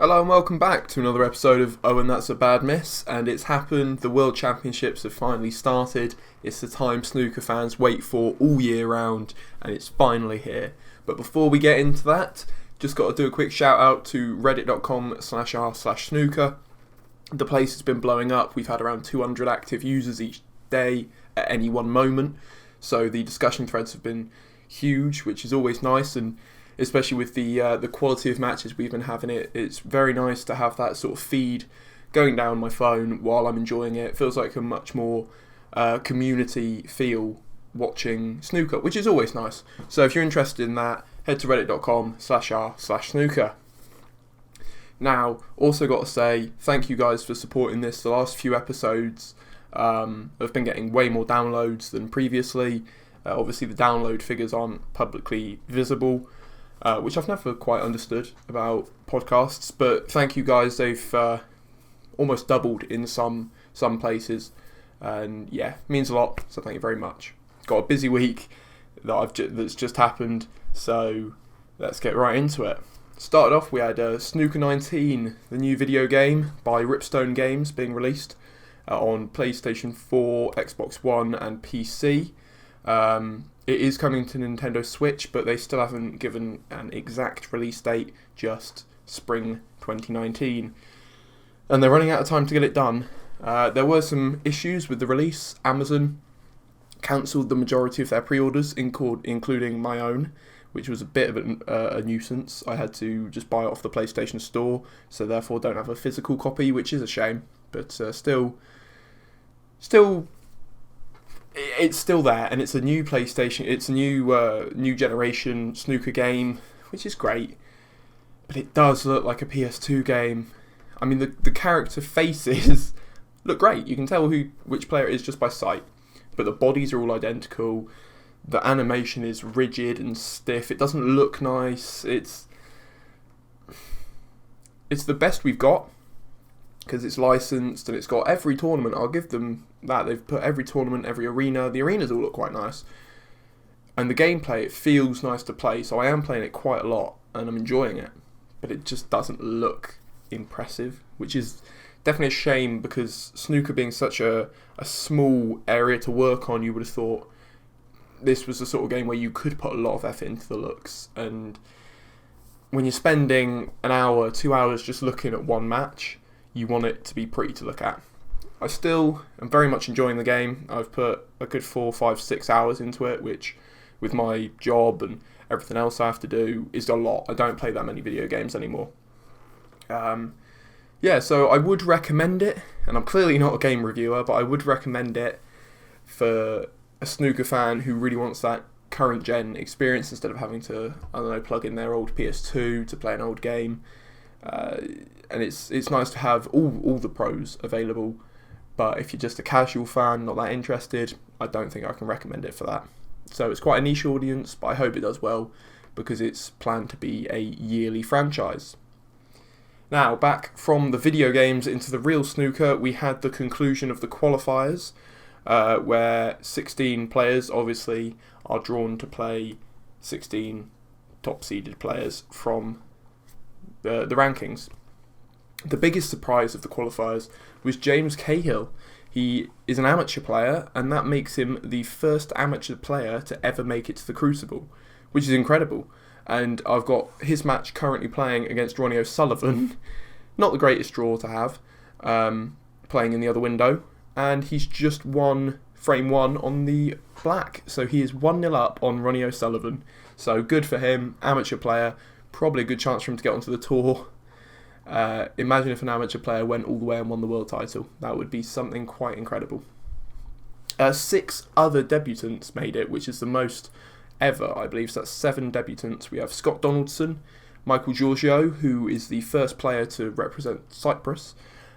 Hello and welcome back to another episode of Oh and That's a Bad Miss, and it's happened, the World Championships have finally started. It's the time snooker fans wait for all year round, and it's finally here. But before we get into that, just got to do a quick shout out to reddit.com/r/snooker. The place has been blowing up. We've had around 200 active users each day at any one moment, so the discussion threads have been huge, which is always nice, and especially with the quality of matches we've been having, it's very nice to have that sort of feed going down my phone while I'm enjoying it. It feels like a much more community feel watching snooker, which is always nice. So if you're interested in that, head to reddit.com/r/snooker. Now, also got to say, thank you guys for supporting this. The last few episodes have been getting way more downloads than previously. Obviously, the download figures aren't publicly visible, which I've never quite understood about podcasts, but thank you guys. They've almost doubled in some places, and yeah, means a lot, so thank you very much. Got a busy week that's just happened, so let's get right into it. Started off, we had Snooker 19, the new video game by Ripstone Games, being released on PlayStation 4, Xbox One and PC. It is coming to Nintendo Switch, but they still haven't given an exact release date, just spring 2019. And they're running out of time to get it done. There were some issues with the release. Amazon cancelled the majority of their pre-orders, including my own, which was a bit of a nuisance. I had to just buy it off the PlayStation Store, so therefore don't have a physical copy, which is a shame. But still, it's still there, and it's a new PlayStation. It's a new generation snooker game, which is great. But it does look like a PS2 game. I mean, the character faces look great. You can tell which player it is just by sight. But the bodies are all identical. The animation is rigid and stiff. It doesn't look nice. It's the best we've got, because it's licensed and it's got every tournament. I'll give them that. They've put every tournament, every arena. The arenas all look quite nice. And the gameplay, it feels nice to play, so I am playing it quite a lot and I'm enjoying it. But it just doesn't look impressive, which is definitely a shame, because snooker being such a small area to work on, you would have thought this was the sort of game where you could put a lot of effort into the looks. And when you're spending an hour, 2 hours just looking at one match, you want it to be pretty to look at. I still am very much enjoying the game. I've put a good 4, 5, 6 hours into it, which with my job and everything else I have to do is a lot. I don't play that many video games anymore. So I would recommend it, and I'm clearly not a game reviewer, but I would recommend it for a snooker fan who really wants that current gen experience instead of having to, plug in their old PS2 to play an old game. And it's nice to have all the pros available, but if you're just a casual fan, not that interested, I don't think I can recommend it for that. So it's quite a niche audience, but I hope it does well, because it's planned to be a yearly franchise. Now, back from the video games into the real snooker, we had the conclusion of the qualifiers, where 16 players obviously are drawn to play 16 top-seeded players from the rankings. The biggest surprise of the qualifiers was James Cahill. He is an amateur player, and that makes him the first amateur player to ever make it to the Crucible, which is incredible. And I've got his match currently playing against Ronnie O'Sullivan. Not the greatest draw to have, playing in the other window. And he's just won frame 1 on the black. So he is 1-0 up on Ronnie O'Sullivan. So good for him, amateur player. Probably a good chance for him to get onto the tour. Imagine if an amateur player went all the way and won the world title. That would be something quite incredible. 6 other debutants made it, which is the most ever, I believe. So that's 7 debutants. We have Scott Donaldson, Michael Giorgio, who is the first player to represent Cyprus,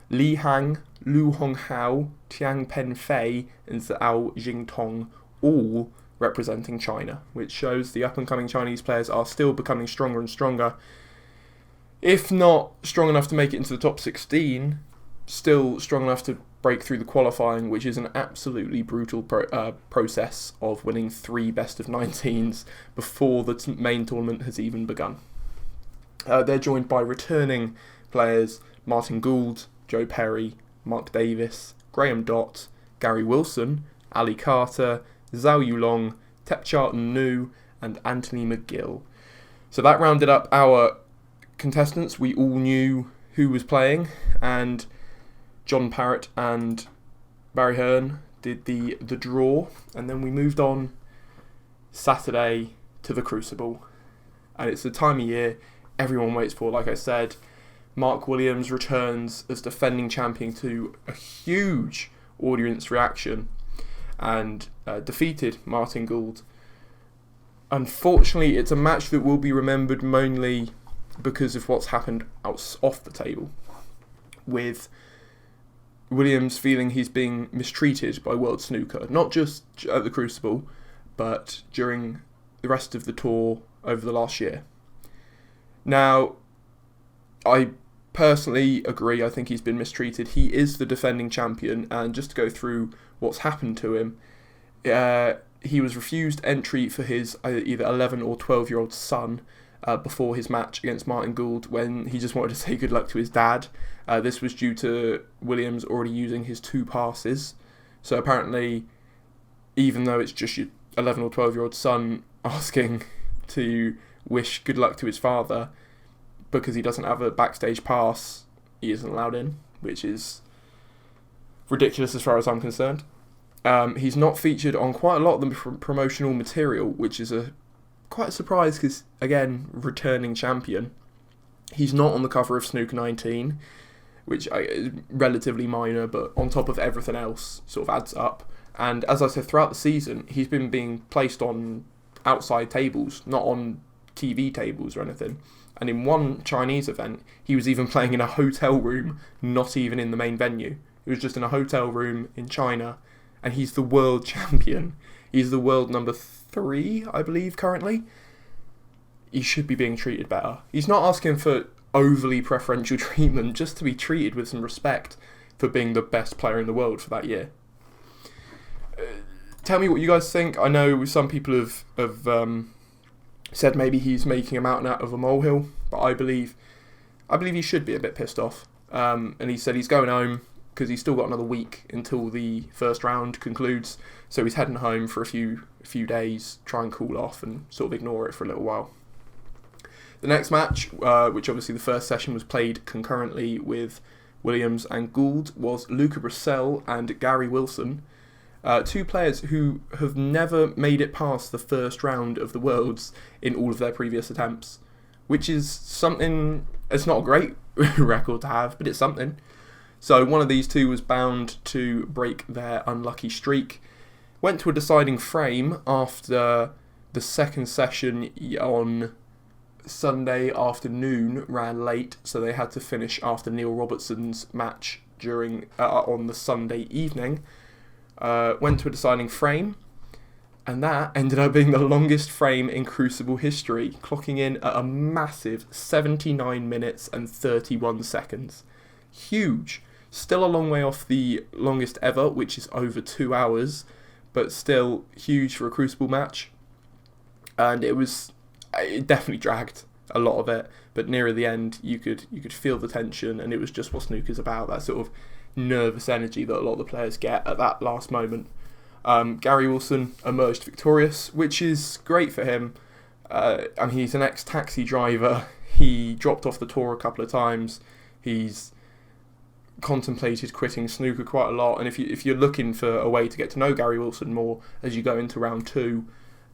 Li Hang, Lu Honghao, Tiang Penfei, and Zhao Jingtong, all representing China, which shows the up-and-coming Chinese players are still becoming stronger and stronger. If not strong enough to make it into the top 16, still strong enough to break through the qualifying, which is an absolutely brutal process of winning 3 best-of-19s before the main tournament has even begun. They're joined by returning players Martin Gould, Joe Perry, Mark Davis, Graham Dott, Gary Wilson, Ali Carter, Zhao Yulong, Thepchart Nu, and Anthony McGill. So that rounded up our contestants. We all knew who was playing, and John Parrott and Barry Hearn did the draw, and then we moved on Saturday to the Crucible. And it's the time of year everyone waits for, like I said. Mark Williams returns as defending champion to a huge audience reaction and defeated Martin Gould. Unfortunately, it's a match that will be remembered mainly because of what's happened off the table, with Williams feeling he's being mistreated by World Snooker, not just at the Crucible, but during the rest of the tour over the last year. Now, I personally agree. I think he's been mistreated. He is the defending champion, and just to go through what's happened to him, he was refused entry for his either 11 or 12-year-old son before his match against Martin Gould, when he just wanted to say good luck to his dad. This was due to Williams already using his 2 passes. So apparently, even though it's just your 11 or 12-year-old son asking to wish good luck to his father, because he doesn't have a backstage pass, he isn't allowed in, which is ridiculous as far as I'm concerned. He's not featured on quite a lot of the promotional material, which is quite a surprise because, again, returning champion. He's not on the cover of Snooker 19, which is relatively minor, but on top of everything else sort of adds up. And as I said, throughout the season, he's been being placed on outside tables, not on TV tables or anything. And in one Chinese event, he was even playing in a hotel room, not even in the main venue. He was just in a hotel room in China, and he's the world champion. He's the world number 3, I believe, currently. He should be being treated better. He's not asking for overly preferential treatment, just to be treated with some respect for being the best player in the world for that year. Tell me what you guys think. I know some people have said maybe he's making a mountain out of a molehill, but I believe he should be a bit pissed off. And he said he's going home because he's still got another week until the first round concludes. So he's heading home for a few days, try and cool off and sort of ignore it for a little while. The next match, which obviously the first session was played concurrently with Williams and Gould, was Luca Brissell and Gary Wilson. 2 players who have never made it past the first round of the Worlds in all of their previous attempts, which is something. It's not a great record to have, but it's something. So one of these 2 was bound to break their unlucky streak. Went to a deciding frame after the second session on Sunday afternoon ran late, so they had to finish after Neil Robertson's match on the Sunday evening. Went to a deciding frame, and that ended up being the longest frame in Crucible history, clocking in at a massive 79 minutes and 31 seconds. Huge. Still a long way off the longest ever, which is over 2 hours, but still huge for a Crucible match. And it definitely dragged a lot of it, but nearer the end you could feel the tension, and it was just what snooker's about, that sort of nervous energy that a lot of the players get at that last moment. Gary Wilson emerged victorious, which is great for him. He's an ex-taxi driver. He dropped off the tour a couple of times. He's contemplated quitting snooker quite a lot, and if you're looking for a way to get to know Gary Wilson more as you go into round 2,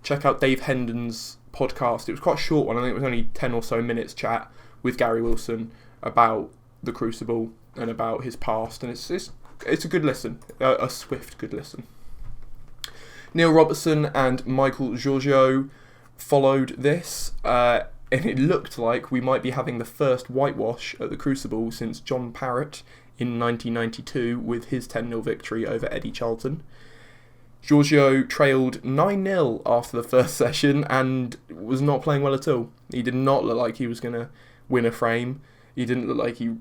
check out Dave Hendon's podcast. It was quite a short one. I think it was only 10 or so minutes chat with Gary Wilson about the Crucible and about his past, and it's a good listen, a swift good listen. Neil Robertson and Michael Giorgio followed this, and it looked like we might be having the first whitewash at the Crucible since John Parrott in 1992 with his 10-0 victory over Eddie Charlton. Giorgio trailed 9-0 after the first session and was not playing well at all. He did not look like he was going to win a frame. He didn't look like he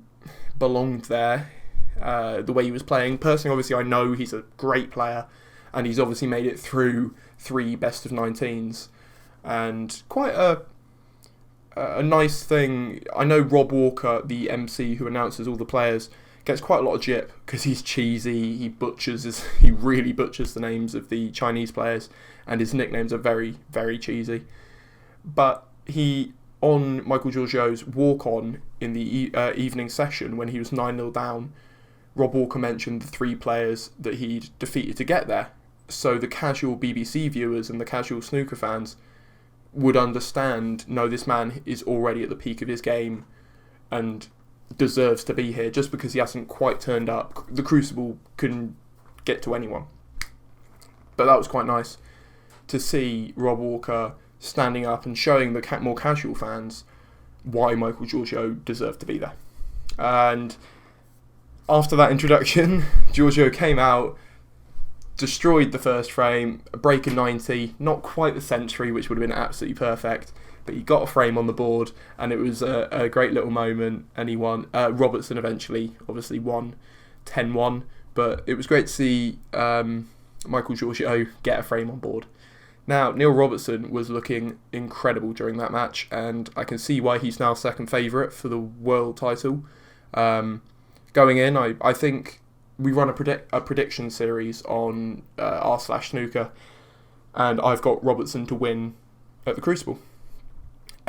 belonged there, the way he was playing. Personally, obviously, I know he's a great player, and he's obviously made it through 3 best of 19s, and quite a a nice thing, I know Rob Walker, the MC who announces all the players, gets quite a lot of jip because he's cheesy. He really butchers the names of the Chinese players, and his nicknames are very, very cheesy. But on Michael Giorgio's walk-on in the evening session when he was 9-0 down, Rob Walker mentioned the 3 players that he'd defeated to get there. So the casual BBC viewers and the casual snooker fans would understand, no, this man is already at the peak of his game and deserves to be here. Just because he hasn't quite turned up, the Crucible couldn't get to anyone. But that was quite nice to see Rob Walker standing up and showing the more casual fans why Michael Giorgio deserved to be there. And after that introduction, Giorgio came out, destroyed the first frame, a break of 90, not quite the century, which would have been absolutely perfect, but he got a frame on the board, and it was a great little moment, and he won. Robertson eventually, obviously, won 10-1, but it was great to see Michael Giorgio get a frame on board. Now, Neil Robertson was looking incredible during that match, and I can see why he's now second favourite for the world title. Going in, I think we run a prediction series on r/snooker, and I've got Robertson to win at the Crucible.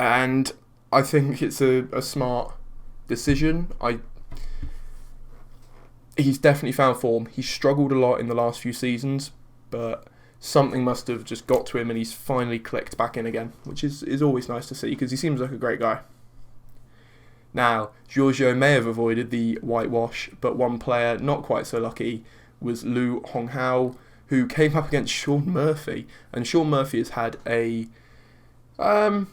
And I think it's a smart decision. He's definitely found form. He's struggled a lot in the last few seasons, but something must have just got to him and he's finally clicked back in again, which is always nice to see because he seems like a great guy. Now, Giorgio may have avoided the whitewash, but one player not quite so lucky was Lu Honghao, who came up against Shaun Murphy. And Shaun Murphy has had I'm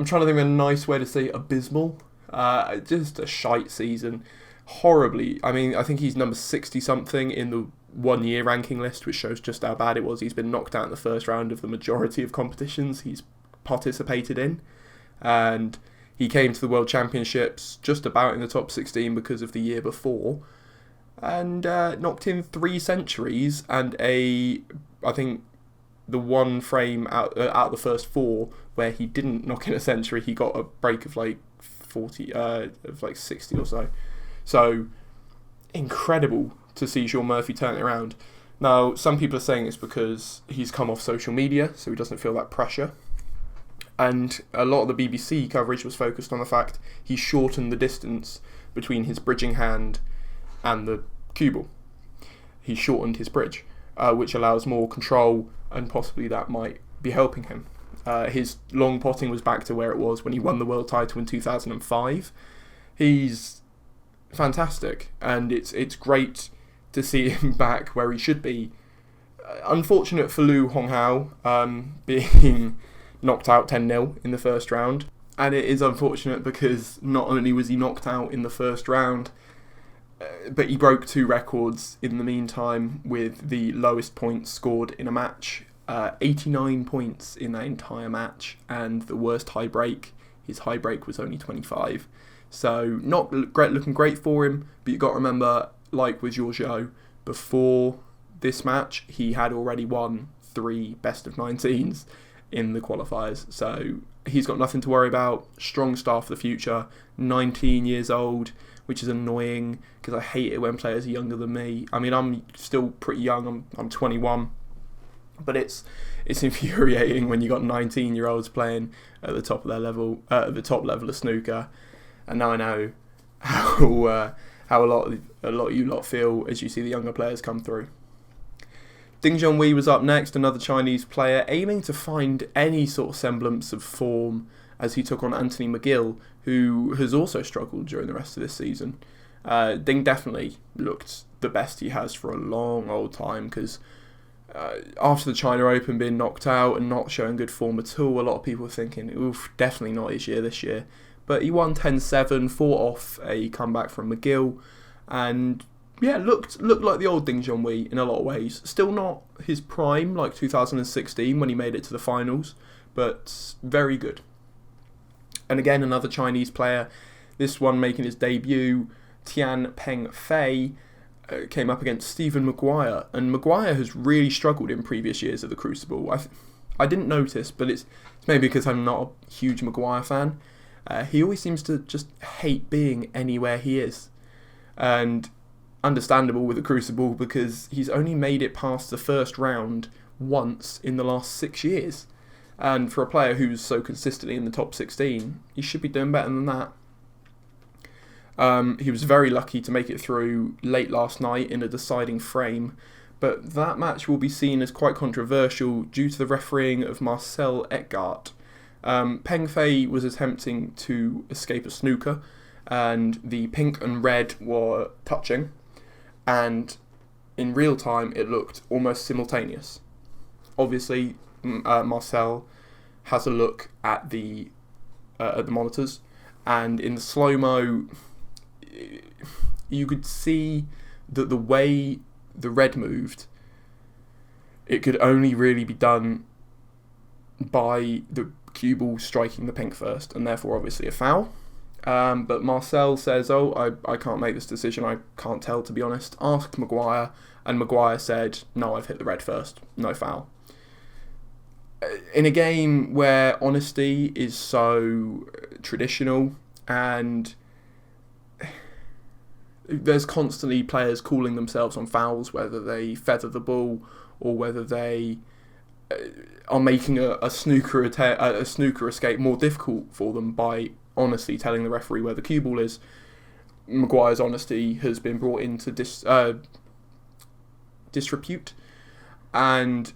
trying to think of a nice way to say abysmal, just a shite season. Horribly. I mean, I think he's number 60-something in the 1 year ranking list, which shows just how bad it was. He's been knocked out in the first round of the majority of competitions he's participated in. And he came to the World Championships just about in the top 16 because of the year before, and knocked in 3 centuries and I think the one frame out of the first 4 where he didn't knock in a century, he got a break of like 40, of like 60 or so. So incredible to see Shaun Murphy turn it around. Now, some people are saying it's because he's come off social media, so he doesn't feel that pressure. And a lot of the BBC coverage was focused on the fact he shortened the distance between his bridging hand and the cue ball. He shortened his bridge, which allows more control, and possibly that might be helping him. His long potting was back to where it was when he won the world title in 2005. He's fantastic, and it's great to see him back where he should be. Unfortunate for Lu Honghao being knocked out 10-0 in the first round, and it is unfortunate because not only was he knocked out in the first round, but he broke 2 records in the meantime with the lowest points scored in a match, 89 points in that entire match, and the worst high break, his high break was only 25. So not looking great for him, but you've got to remember, like with Giorgio, before this match he had already won 3 best of 19s in the qualifiers, so he's got nothing to worry about. Strong start for the future. 19 years old, which is annoying because I hate it when players are younger than me. I mean, I'm still pretty young. I'm 21, but it's infuriating when you got 19-year-olds playing at the top of their level, at the top level of snooker. And now I know how a lot of you lot feel as you see the younger players come through. Ding Junhui was up next, another Chinese player aiming to find any sort of semblance of form as he took on Anthony McGill, who has also struggled during the rest of this season. Ding definitely looked the best he has for a long old time, because after the China Open being knocked out and not showing good form at all, a lot of people were thinking, oof, definitely not his year this year. But he won 10-7, fought off a comeback from McGill, and yeah, looked like the old Ding Junhui in a lot of ways. Still not his prime like 2016 when he made it to the finals, but very good. And again, another Chinese player, this one making his debut, Tian Peng Fei, came up against Stephen Maguire, and Maguire has really struggled in previous years at the Crucible. I didn't notice, but it's maybe because I'm not a huge Maguire fan. He always seems to just hate being anywhere he is. And understandable with the Crucible, because he's only made it past the first round once in the last 6 years. And for a player who's so consistently in the top 16, he should be doing better than that. He was very lucky to make it through late last night in a deciding frame, but that match will be seen as quite controversial due to the refereeing of Marcel Etgart. Peng Fei was attempting to escape a snooker, and the pink and red were touching, and in real time it looked almost simultaneous. Obviously, Marcel has a look at the monitors, and in the slow-mo, you could see that the way the red moved, it could only really be done by the cue ball striking the pink first, and therefore obviously a foul. But Marcel says, I can't make this decision, I can't tell, to be honest. Ask Maguire, and Maguire said, no, I've hit the red first, no foul. In a game where honesty is so traditional, and there's constantly players calling themselves on fouls, whether they feather the ball or whether they are making a snooker escape more difficult for them by honestly telling the referee where the cue ball is. Maguire's honesty has been brought into disrepute, and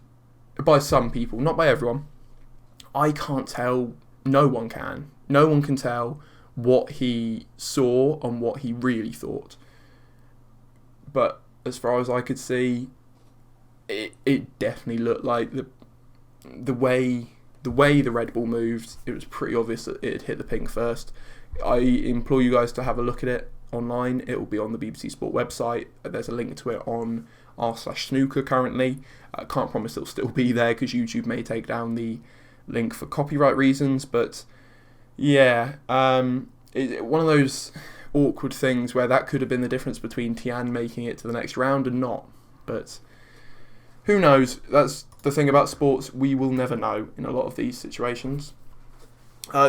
by some people, not by everyone. I can't tell. No one can. No one can tell what he saw and what he really thought. But as far as I could see, it definitely looked like the way the red ball moved, it was pretty obvious that it had hit the pink first. I implore you guys to have a look at it online. It will be on the BBC Sport website. There's a link to it on r/snooker currently. I can't promise it'll still be there because YouTube may take down the link for copyright reasons, but yeah, one of those awkward things where that could have been the difference between Tian making it to the next round and not. But who knows? That's the thing about sports, we will never know in a lot of these situations.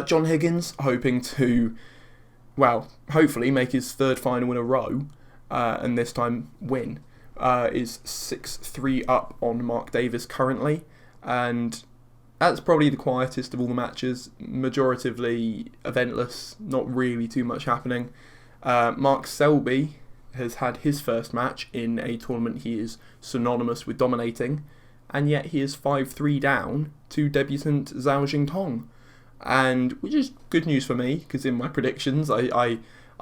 John Higgins hoping to, hopefully make his third final in a row, and this time win. Is 6-3 up on Mark Davis currently, and that's probably the quietest of all the matches, majoritively eventless, not really too much happening. Mark Selby has had his first match in a tournament he is synonymous with dominating, and yet he is 5-3 down to debutant Zhao Jingtong, and which is good news for me, because in my predictions I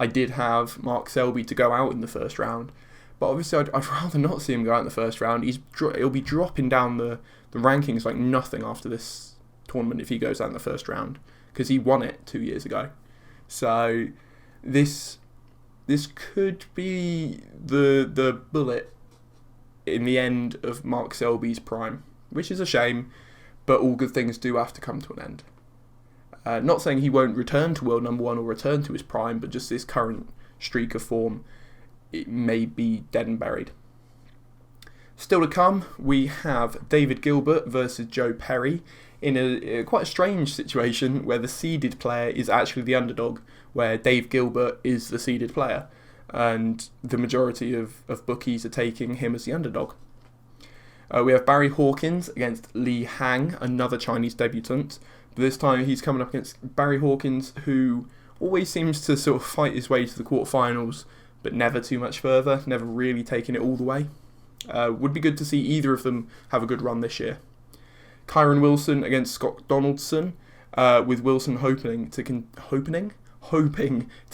did have Mark Selby to go out in the first round. But obviously, I'd rather not see him go out in the first round. He'll be dropping down the rankings like nothing after this tournament if he goes out in the first round, because he won it 2 years ago. So this could be the bullet in the end of Mark Selby's prime, which is a shame, but all good things do have to come to an end. Not saying he won't return to world number one or return to his prime, but just this current streak of form, it may be dead and buried. Still to come, we have David Gilbert versus Joe Perry in a quite a strange situation where the seeded player is actually the underdog, where Dave Gilbert is the seeded player, and the majority of bookies are taking him as the underdog. We have Barry Hawkins against Li Hang, another Chinese debutant, but this time he's coming up against Barry Hawkins, who always seems to sort of fight his way to the quarterfinals, but never too much further, never really taking it all the way. Would be good to see either of them have a good run this year. Kyron Wilson against Scott Donaldson, with Wilson hoping to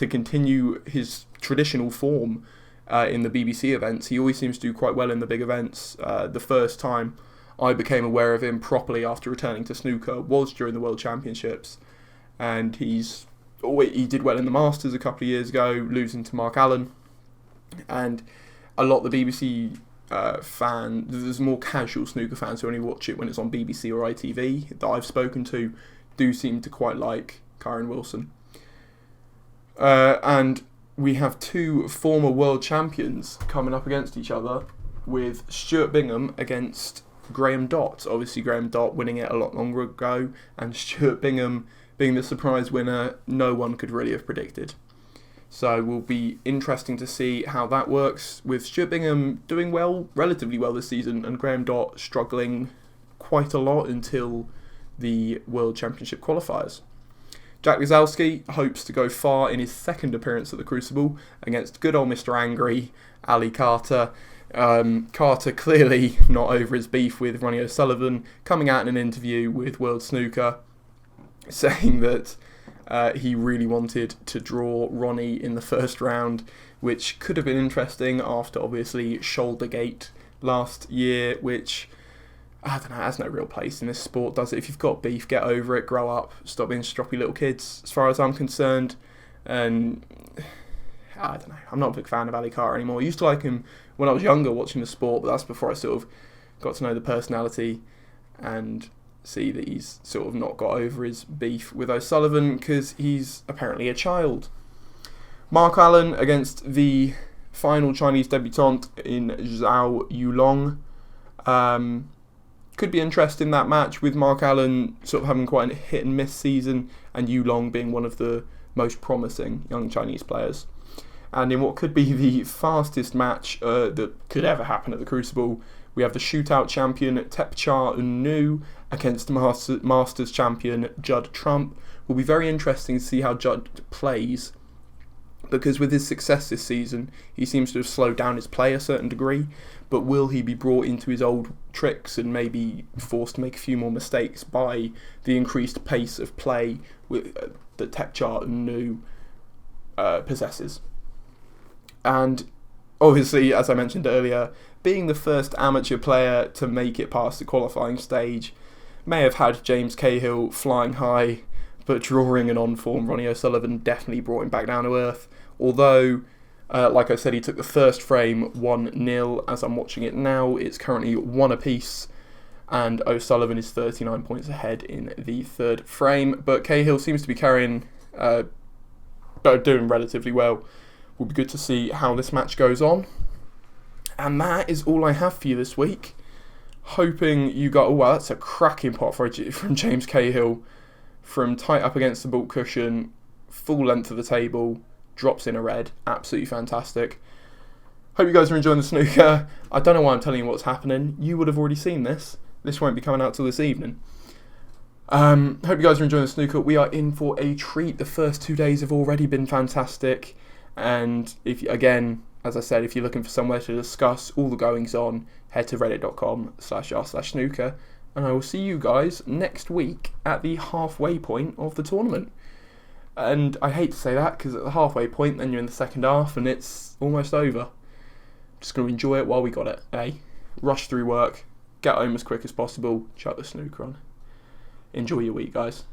continue his traditional form in the BBC events. He always seems to do quite well in the big events. The first time I became aware of him properly after returning to snooker was during the World Championships, and he did well in the Masters a couple of years ago, losing to Mark Allen. And a lot of the BBC there's more casual snooker fans who only watch it when it's on BBC or ITV that I've spoken to, do seem to quite like Kyron Wilson. And we have two former world champions coming up against each other, with Stuart Bingham against Graham Dott. Obviously, Graham Dott winning it a lot longer ago, and Stuart Bingham being the surprise winner no one could really have predicted. So it will be interesting to see how that works, with Stuart Bingham doing well, relatively well this season, and Graham Dott struggling quite a lot until the World Championship qualifiers. Jack Lisowski hopes to go far in his second appearance at the Crucible against good old Mr. Angry, Ali Carter. Carter clearly not over his beef with Ronnie O'Sullivan, coming out in an interview with World Snooker, saying that he really wanted to draw Ronnie in the first round, which could have been interesting after obviously Shouldergate last year, which, I don't know, has no real place in this sport, does it? If you've got beef, get over it, grow up, stop being stroppy little kids, as far as I'm concerned. And I don't know, I'm not a big fan of Ali Carter anymore. I used to like him when I was younger watching the sport, but that's before I sort of got to know the personality and see that he's sort of not got over his beef with O'Sullivan because he's apparently a child. Mark Allen against the final Chinese debutante in Zhao Yulong. Could be interesting, that match, with Mark Allen sort of having quite a hit and miss season and Yulong being one of the most promising young Chinese players. And in what could be the fastest match that could ever happen at the Crucible, we have the shootout champion Tepchar Unu against Masters champion Judd Trump. Will be very interesting to see how Judd plays, because with his success this season, he seems to have slowed down his play a certain degree, but will he be brought into his old tricks and maybe forced to make a few more mistakes by the increased pace of play that Tepchar Unu possesses? And obviously, as I mentioned earlier, being the first amateur player to make it past the qualifying stage may have had James Cahill flying high, but drawing an on-form Ronnie O'Sullivan definitely brought him back down to earth. Although, like I said, he took the first frame 1-0. As I'm watching it now, it's currently 1 apiece, and O'Sullivan is 39 points ahead in the third frame. But Cahill seems to be doing relatively well. Will be good to see how this match goes on. And that is all I have for you this week. Hoping you got... Oh, wow, that's a cracking pot from James Cahill. From tight up against the baulk cushion, full length of the table, drops in a red. Absolutely fantastic. Hope you guys are enjoying the snooker. I don't know why I'm telling you what's happening. You would have already seen this. This won't be coming out till this evening. Hope you guys are enjoying the snooker. We are in for a treat. The first 2 days have already been fantastic. And if again, as I said, if you're looking for somewhere to discuss all the goings on, head to reddit.com/r/snooker, and I will see you guys next week at the halfway point of the tournament. And I hate to say that, because at the halfway point, then you're in the second half and it's almost over. Just going to enjoy it while we got it, eh? Rush through work, get home as quick as possible, chuck the snooker on. Enjoy your week, guys.